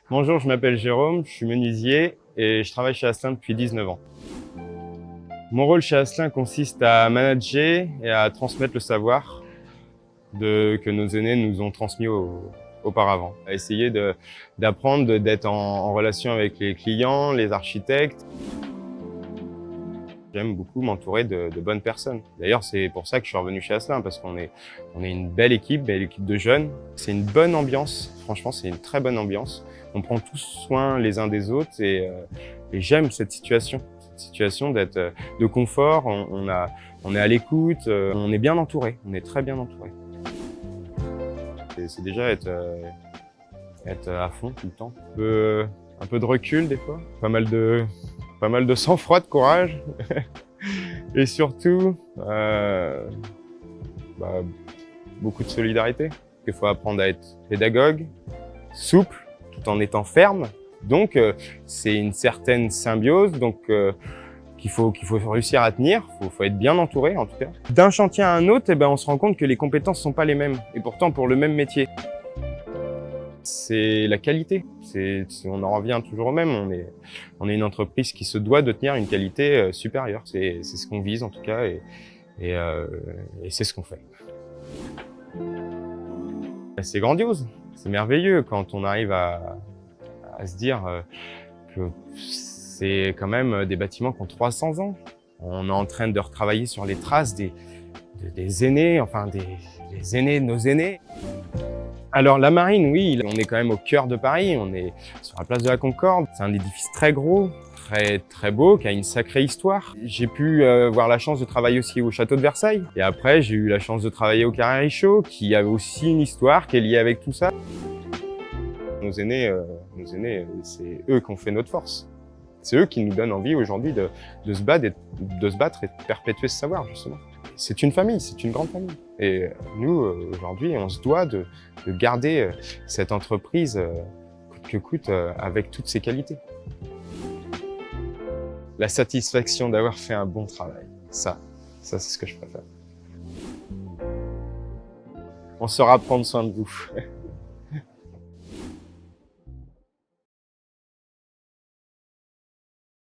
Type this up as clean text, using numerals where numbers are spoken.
Bonjour, je m'appelle Jérôme, je suis menuisier et je travaille chez Asselin depuis 19 ans. Mon rôle chez Asselin consiste à manager et à transmettre le savoir que nos aînés nous ont transmis auparavant. À essayer d'apprendre, d'être en relation avec les clients, les architectes. J'aime beaucoup m'entourer de bonnes personnes. D'ailleurs, c'est pour ça que je suis revenu chez Asselin, parce qu'on est une belle équipe de jeunes. C'est une bonne ambiance, franchement, c'est une très bonne ambiance. On prend tous soin les uns des autres et j'aime cette situation d'être de confort. On est à l'écoute, on est bien entouré, on est très bien entouré. C'est déjà être à fond tout le temps. Un peu de recul des fois, pas mal de sang-froid, de courage. Et surtout, beaucoup de solidarité. Il faut apprendre à être pédagogue, souple, tout en étant ferme. Donc, c'est une certaine symbiose qu'il faut réussir à tenir. Faut être bien entouré, en tout cas. D'un chantier à un autre, on se rend compte que les compétences sont pas les mêmes. Et pourtant, pour le même métier. C'est la qualité. On en revient toujours au même. On est une entreprise qui se doit de tenir une qualité supérieure. C'est ce qu'on vise en tout cas et c'est ce qu'on fait. C'est grandiose, c'est merveilleux quand on arrive à se dire que c'est quand même des bâtiments qui ont 300 ans. On est en train de retravailler sur les traces des aînés, enfin des aînés de nos aînés. Alors la Marine, oui, on est quand même au cœur de Paris, on est sur la place de la Concorde. C'est un édifice très gros, très beau, qui a une sacrée histoire. J'ai pu avoir la chance de travailler aussi au château de Versailles. Et après, j'ai eu la chance de travailler au Carré Richaud, qui a aussi une histoire qui est liée avec tout ça. Nos aînés, c'est eux qui ont fait notre force. C'est eux qui nous donnent envie aujourd'hui de se battre et de perpétuer ce savoir, justement. C'est une famille, c'est une grande famille. Et nous, aujourd'hui, on se doit de garder cette entreprise coûte que coûte avec toutes ses qualités. La satisfaction d'avoir fait un bon travail, ça c'est ce que je préfère. On saura prendre soin de vous.